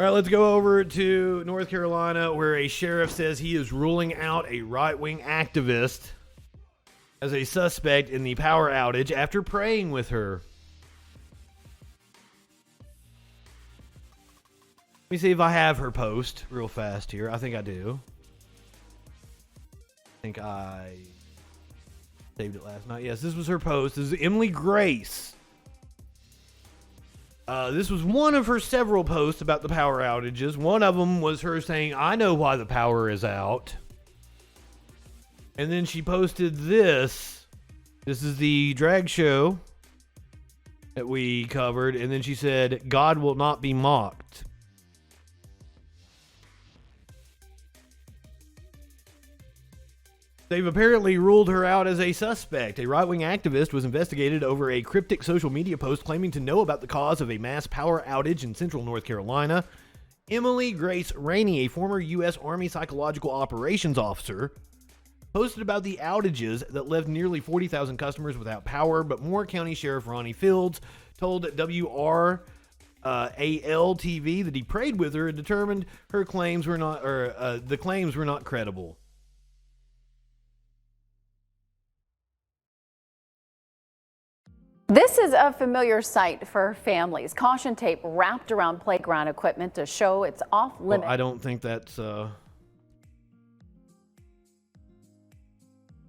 All right, let's go over to North Carolina, where a sheriff says he is ruling out a right-wing activist as a suspect in the power outage after praying with her. Let me see if I have her post real fast here. I think I do. I think I saved it last night. Yes, this was her post. This is Emily Grace. This was one of her several posts about the power outages. One of them was her saying, I know why the power is out. And then she posted this. This is the drag show that we covered. And then she said, God will not be mocked. They've apparently ruled her out as a suspect. A right-wing activist was investigated over a cryptic social media post claiming to know about the cause of a mass power outage in central North Carolina. Emily Grace Rainey, a former U.S. Army psychological operations officer, posted about the outages that left nearly 40,000 customers without power, but Moore County Sheriff Ronnie Fields told WRAL TV that he prayed with her and determined her claims were not, the claims were not credible. This is a familiar sight for families. Caution tape wrapped around playground equipment to show it's off limits. Well, I don't think that's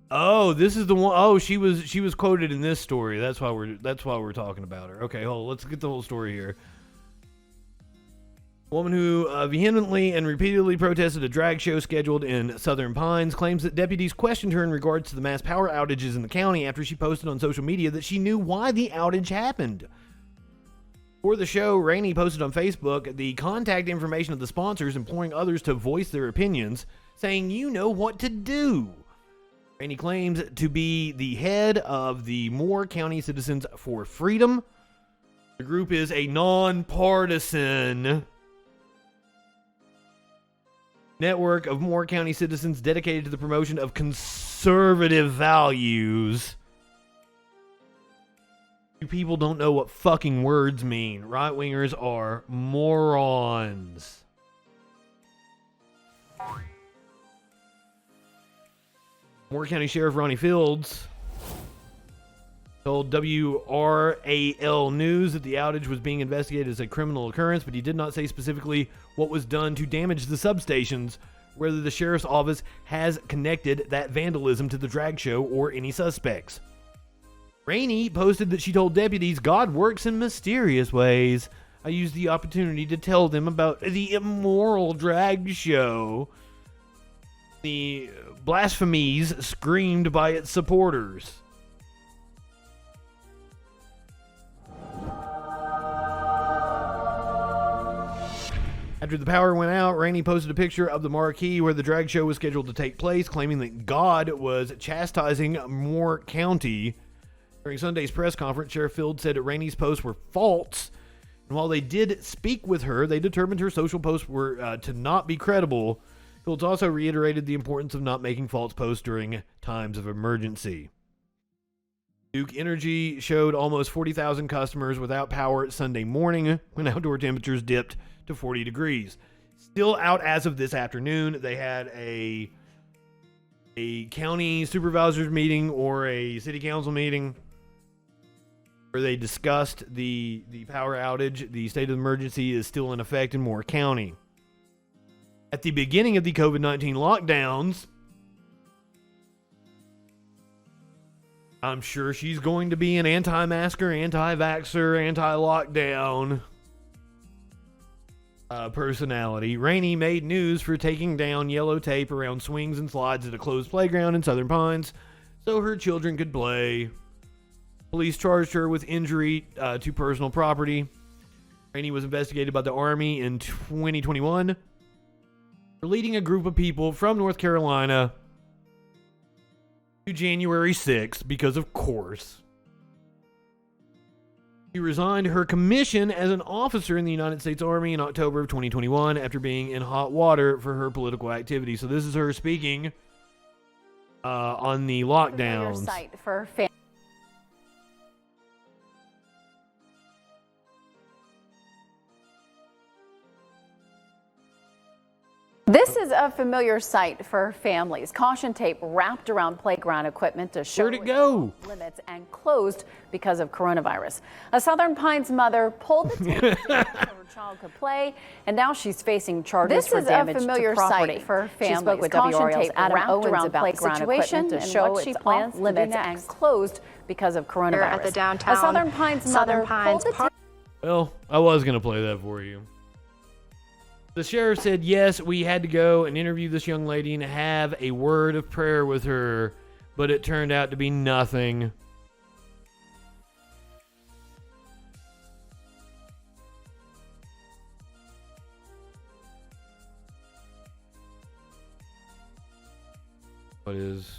Oh, this is the one. Oh, she was quoted in this story. That's why we're talking about her. Okay, hold on. Let's get the whole story here. A woman who vehemently and repeatedly protested a drag show scheduled in Southern Pines claims that deputies questioned her in regards to the mass power outages in the county after she posted on social media that she knew why the outage happened. For the show, Rainey posted on Facebook the contact information of the sponsors, imploring others to voice their opinions, saying, "You know what to do." Rainey claims to be the head of the Moore County Citizens for Freedom. The group is a nonpartisan network of Moore County citizens dedicated to the promotion of conservative values. You people don't know what fucking words mean. Right-wingers are morons. Moore County Sheriff Ronnie Fields told WRAL News that the outage was being investigated as a criminal occurrence, but he did not say specifically what was done to damage the substations, whether the sheriff's office has connected that vandalism to the drag show or any suspects. Rainey posted that she told deputies, God works in mysterious ways. I used the opportunity to tell them about the immoral drag show. The blasphemies screamed by its supporters. After the power went out, Rainey posted a picture of the marquee where the drag show was scheduled to take place, claiming that God was chastising Moore County. During Sunday's press conference, Sheriff Fields said that Rainey's posts were false, and while they did speak with her, they determined her social posts were to not be credible. Fields also reiterated the importance of not making false posts during times of emergency. Duke Energy showed almost 40,000 customers without power Sunday morning when outdoor temperatures dipped to 40 degrees. Still out as of this afternoon. They had a county supervisors meeting or a city council meeting where they discussed the power outage. The state of emergency is still in effect in Moore County. At the beginning of the COVID-19 lockdowns, I'm sure she's going to be an anti-masker, anti-vaxxer, anti-lockdown personality. Rainey made news for taking down yellow tape around swings and slides at a closed playground in Southern Pines so her children could play. Police charged her with injury to personal property. Rainey was investigated by the Army in 2021 for leading a group of people from North Carolina to January 6th because, of course, she resigned her commission as an officer in the United States Army in October of 2021 after being in hot water for her political activity. So this is her speaking on the lockdowns. Site for This is a familiar sight for families. Caution tape wrapped around playground equipment to show Where'd it go? Limits and closed because of coronavirus. A Southern Pines mother pulled the tape so her child could play, and now she's facing charges for damage to property. This is a familiar sight for families. She spoke with WRL's Adam Owens about the situation to show what she plans limits and closed because of coronavirus. Here at the downtown a Southern Pines mother pulled the tape. Well, I was going to play that for you. The sheriff said, yes, we had to go and interview this young lady and have a word of prayer with her, but it turned out to be nothing. What is...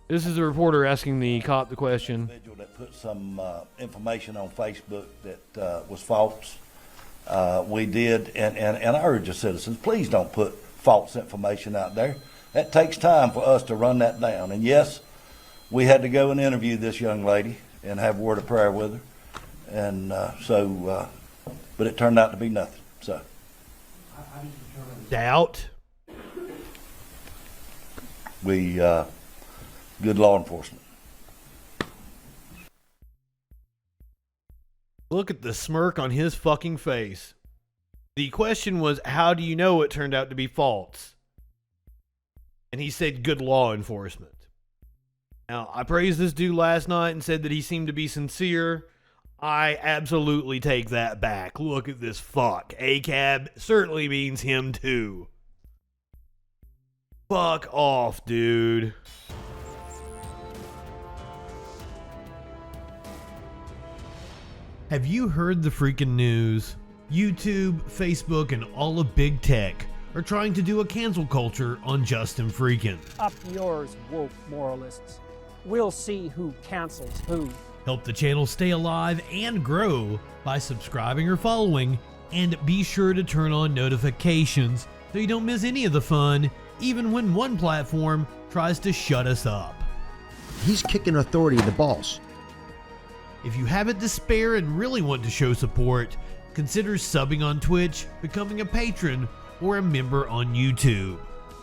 This is a reporter asking the cop the question. Individual that put some information on Facebook that was false. We did, and I urge the citizens, please don't put false information out there. That takes time for us to run that down. And yes, we had to go and interview this young lady and have a word of prayer with her. And but it turned out to be nothing. So, doubt. We, good law enforcement. Look at the smirk on his fucking face. The question was, how do you know it turned out to be false? And he said, good law enforcement. Now, I praised this dude last night and said that he seemed to be sincere. I absolutely take that back. Look at this fuck. ACAB certainly means him too. Fuck off, dude. Have you heard the freaking news? YouTube, Facebook, and all of big tech are trying to do a cancel culture on JustinFREAKIN. Up yours, woke moralists. We'll see who cancels who. Help the channel stay alive and grow by subscribing or following, and be sure to turn on notifications so you don't miss any of the fun, even when one platform tries to shut us up. He's kicking authority in the balls. If you haven't to spare and really want to show support, consider subbing on Twitch, becoming a patron, or a member on YouTube.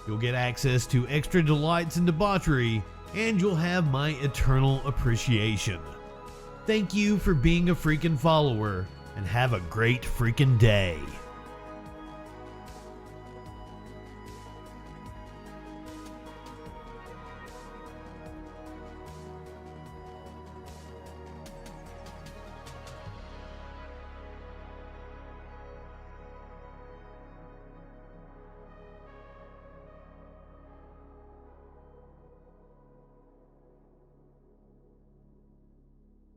You'll get access to extra delights and debauchery, and you'll have my eternal appreciation. Thank you for being a freaking follower, and have a great freaking day.